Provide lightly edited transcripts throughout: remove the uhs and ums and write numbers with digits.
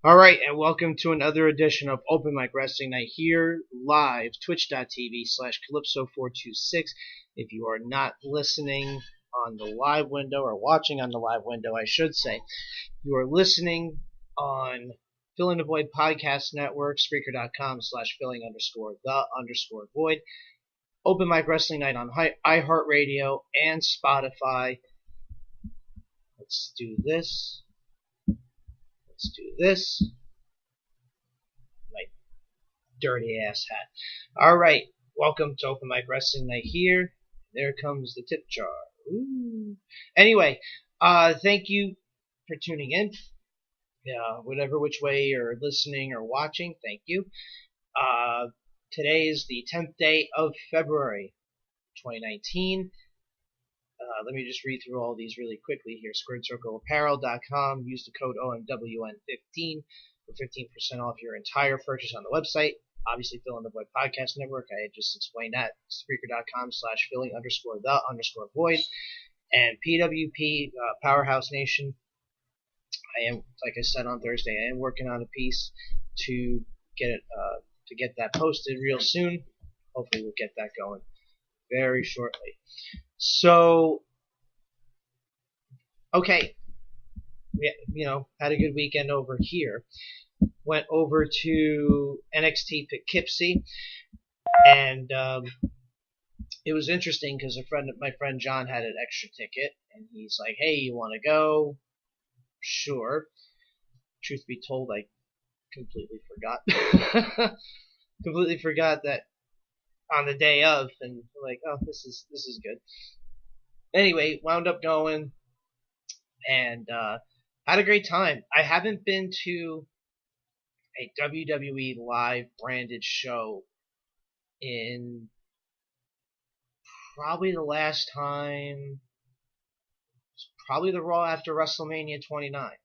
All right, and welcome to another edition of Open Mic Wrestling Night here live, twitch.tv/Calypso426. If you are not listening on the live window, or watching on the live window, I should say, you are listening on Filling the Void Podcast Network, Spreaker.com/filling_the_void, Open Mic Wrestling Night on iHeartRadio and Spotify. Let's do this. My dirty ass hat. Alright, welcome to Open Mic Wrestling Night here. There comes the tip jar. Ooh. Anyway, thank you for tuning in. Whatever which way you're listening or watching, thank you. Today is the 10th day of February 2019. Let me just read through all these really quickly here. SquaredCircleApparel.com. Use the code OMWN15 for 15% off your entire purchase on the website. Obviously, Filling the Void Podcast Network. I had just explained that. Spreaker.com/filling_the_void. And PWP, Powerhouse Nation. I am, like I said on Thursday, I am working on a piece to get that posted real soon. Hopefully, we'll get that going very shortly. So, okay, had a good weekend over here. Went over to NXT Poughkeepsie, and it was interesting because my friend John had an extra ticket, and he's like, "Hey, you want to go?" Sure. Truth be told, I completely forgot. Completely forgot that on the day of, and like, oh, this is good. Anyway, wound up going and had a great time. I haven't been to a WWE live branded show in probably the last time, probably the Raw after WrestleMania 29.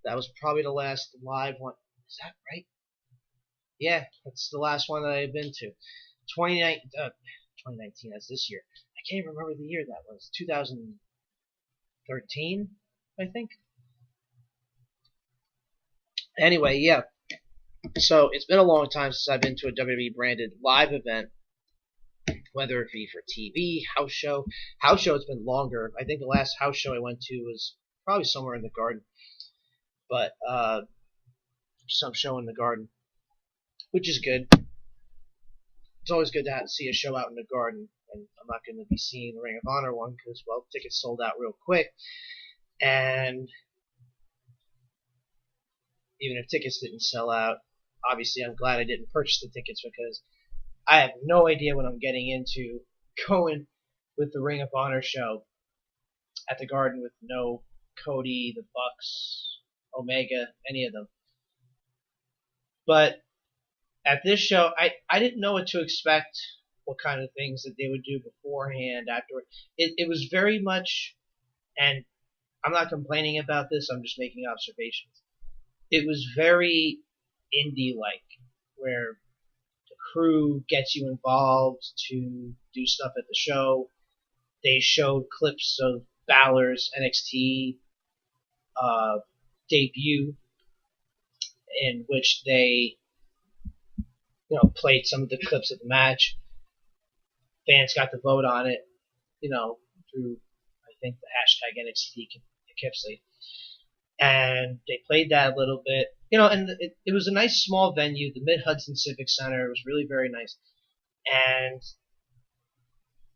That was probably the last live one. Is that right? Yeah, that's the last one that I've been to. 2019, that's this year. I can't even remember the year that was. 2013, I think. Anyway, yeah. So it's been a long time since I've been to a WWE branded live event, whether it be for TV, house show. House show, it's been longer. I think the last house show I went to was probably somewhere in the Garden. But some show in the Garden, which is good. It's always good to see a show out in the Garden, and I'm not going to be seeing the Ring of Honor one because, well, tickets sold out real quick, and even if tickets didn't sell out, obviously I'm glad I didn't purchase the tickets because I have no idea what I'm getting into going with the Ring of Honor show at the Garden with no Cody, the Bucks, Omega, any of them. But at this show, I didn't know what to expect, what kind of things that they would do beforehand, afterward. It was very much, and I'm not complaining about this, I'm just making observations. It was very indie-like, where the crew gets you involved to do stuff at the show. They showed clips of Balor's NXT debut, in which they played some of the clips of the match. Fans got to vote on it, through, I think, the hashtag NXT Poughkeepsie. And they played that a little bit. And it was a nice small venue, the Mid-Hudson Civic Center. It was really very nice. And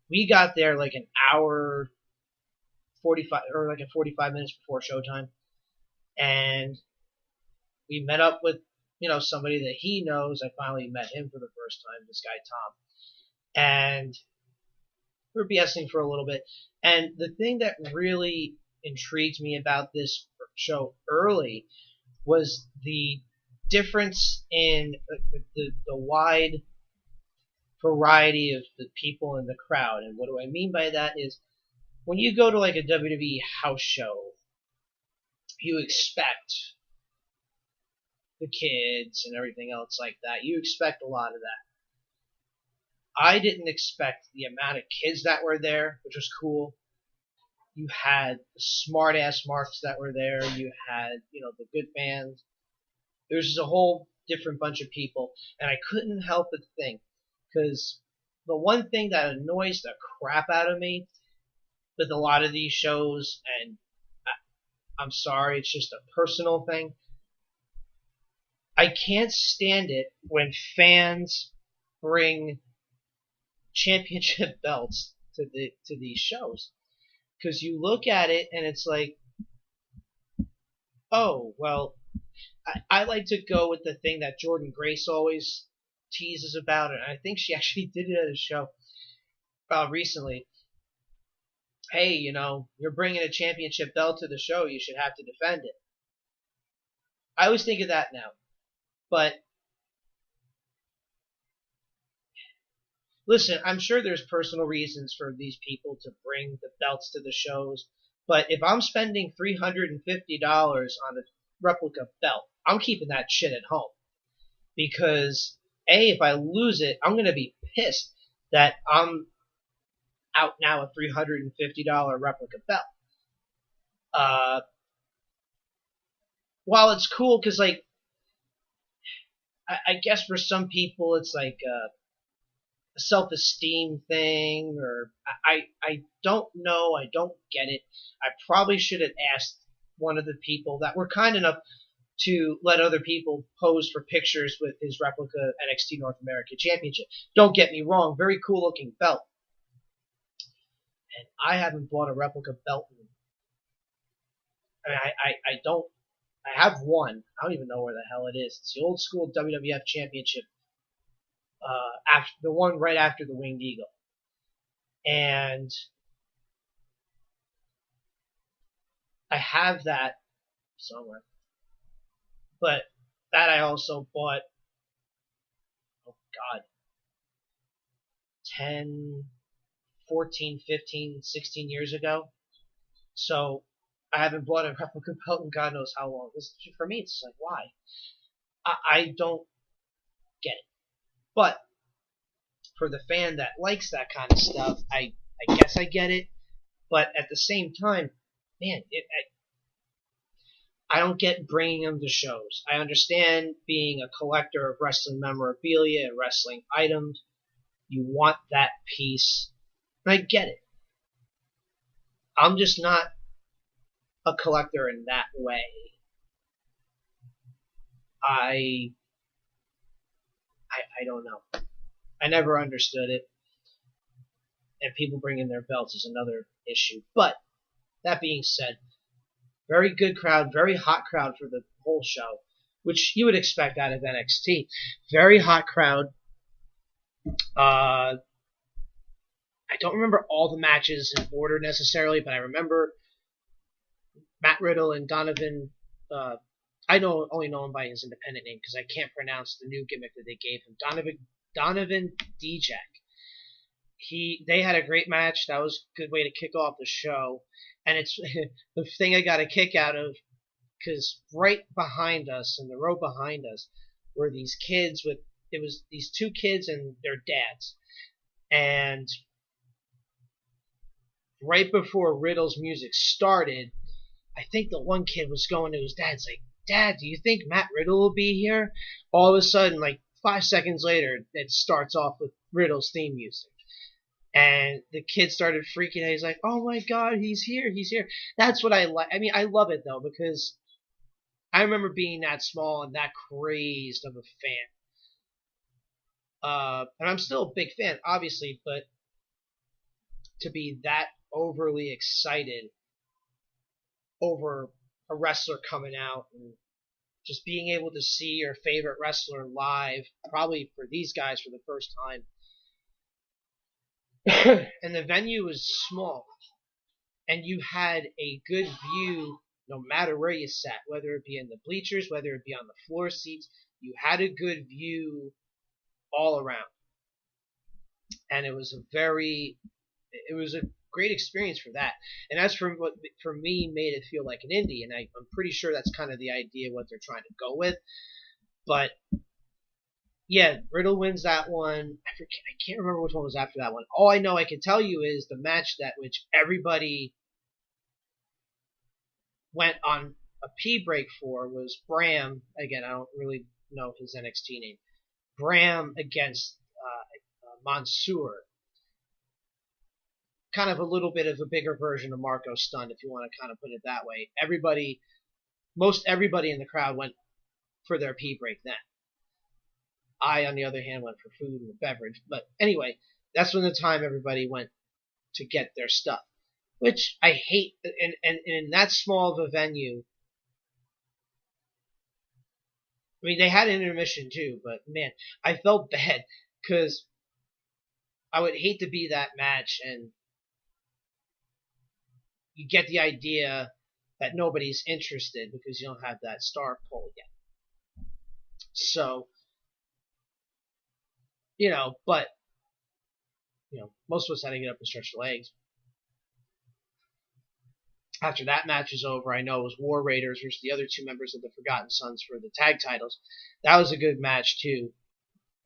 we got there like an hour 45, or like 45 minutes before showtime. And we met up with somebody that he knows. I finally met him for the first time, this guy Tom. And we were BSing for a little bit. And the thing that really intrigued me about this show early was the difference in the wide variety of the people in the crowd. And what do I mean by that is, when you go to like a WWE house show, you expect the kids and everything else like that. You expect a lot of that. I didn't expect the amount of kids that were there, which was cool. You had the smart-ass marks that were there. You had, the good fans. It was just a whole different bunch of people, and I couldn't help but think, because the one thing that annoys the crap out of me with a lot of these shows, and I'm sorry, it's just a personal thing. I can't stand it when fans bring championship belts to these shows, because you look at it and it's like, oh well, I like to go with the thing that Jordan Grace always teases about, and I think she actually did it at a show recently. Hey, you're bringing a championship belt to the show, you should have to defend it. I always think of that now. But listen, I'm sure there's personal reasons for these people to bring the belts to the shows. But if I'm spending $350 on a replica belt, I'm keeping that shit at home. Because, A, if I lose it, I'm going to be pissed that I'm out now a $350 replica belt. While it's cool, because, like, I guess for some people it's like a self-esteem thing, or I don't know, I don't get it. I probably should have asked one of the people that were kind enough to let other people pose for pictures with his replica NXT North America Championship. Don't get me wrong, very cool looking belt. And I haven't bought a replica belt. I mean, I don't. I have one. I don't even know where the hell it is. It's the old school WWF Championship. After the one right after the Winged Eagle. And I have that somewhere. But that I also bought, oh God, 10, 14, 15, 16 years ago. So I haven't bought a replica belt in God knows how long. For me, it's like, why? I don't get it. But for the fan that likes that kind of stuff, I guess I get it. But at the same time, man, I don't get bringing them to shows. I understand being a collector of wrestling memorabilia and wrestling items. You want that piece. And I get it. I'm just not a collector in that way. I don't know. I never understood it. And people bringing their belts is another issue. But that being said, very good crowd, very hot crowd for the whole show, which you would expect out of NXT. Very hot crowd. I don't remember all the matches in order necessarily, but I remember Matt Riddle and Donovan. I only know him by his independent name because I can't pronounce the new gimmick that they gave him. Donovan Dijak. They had a great match. That was a good way to kick off the show. And it's the thing I got a kick out of, because right behind us, in the row behind us, were these kids it was these two kids and their dads. And right before Riddle's music started, I think the one kid was going to his dad, like, Dad, do you think Matt Riddle will be here? All of a sudden, like 5 seconds later, it starts off with Riddle's theme music. And the kid started freaking out. He's like, oh my God, he's here, he's here. That's what I like. I mean, I love it, though, because I remember being that small and that crazed of a fan. And I'm still a big fan, obviously, but to be that overly excited over a wrestler coming out and just being able to see your favorite wrestler live, probably for these guys for the first time. And the venue was small, and you had a good view no matter where you sat, whether it be in the bleachers, whether it be on the floor seats. You had a good view all around, and it was a great experience for that. And that's for what for me made it feel like an indie, and I'm pretty sure that's kind of the idea what they're trying to go with. But yeah, Riddle wins that one. I can't remember which one was after that one. All I know I can tell you is the match that which everybody went on a pee break for was Bram. Again, I don't really know his NXT name. Bram against Mansoor. Kind of a little bit of a bigger version of Marco Stunt, if you want to kind of put it that way. Most everybody in the crowd went for their pee break then. I, on the other hand, went for food and a beverage. But anyway, that's when the time everybody went to get their stuff, which I hate. And in that small of a venue, I mean, they had an intermission too, but man, I felt bad because I would hate to be that match and you get the idea that nobody's interested because you don't have that star pull yet. So, but, most of us had to get up and stretch the legs. After that match was over, I know it was War Raiders versus the other two members of the Forgotten Sons for the tag titles. That was a good match, too.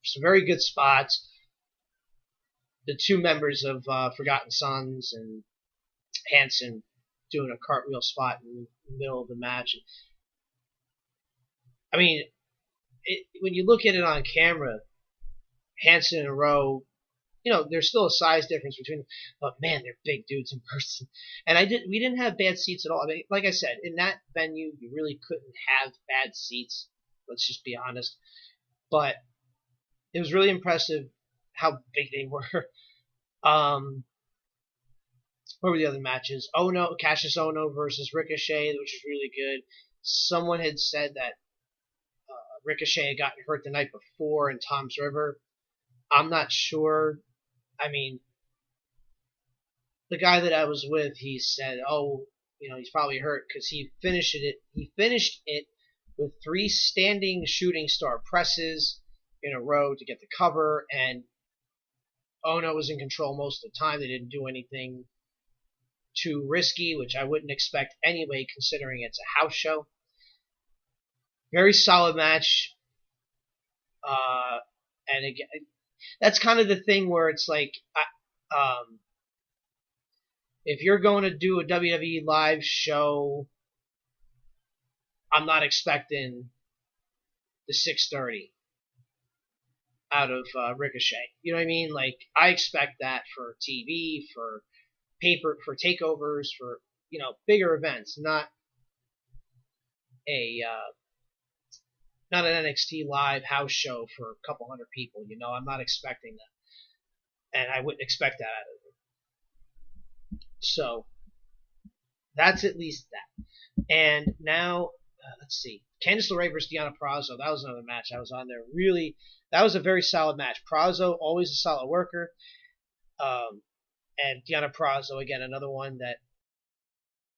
Some very good spots. The two members of Forgotten Sons and Hanson doing a cartwheel spot in the middle of the match. I mean, when you look at it on camera, Hanson and Rowe, there's still a size difference between them, but man, they're big dudes in person. And we didn't have bad seats at all. I mean, like I said, in that venue, you really couldn't have bad seats. Let's just be honest. But it was really impressive how big they were. What were the other matches? Cassius Ohno versus Ricochet, which was really good. Someone had said that Ricochet had gotten hurt the night before in Tom's River. I'm not sure. I mean, the guy that I was with, he said, he's probably hurt because he finished it with 3 standing shooting star presses in a row to get the cover, and Ohno was in control most of the time. They didn't do anything too risky, which I wouldn't expect anyway, considering it's a house show. Very solid match. And again, that's kind of the thing where it's like, if you're going to do a WWE live show, I'm not expecting the 6:30 out of Ricochet. You know what I mean? Like, I expect that for TV, for for takeovers, for bigger events, not an NXT live house show for a couple hundred people. I'm not expecting that, and I wouldn't expect that out of them. So that's at least that. And now let's see, Candice LeRae versus Deonna Purrazzo. That was another match I was on there. Really, that was a very solid match. Purrazzo, always a solid worker. And Deonna Purrazzo, again, another one that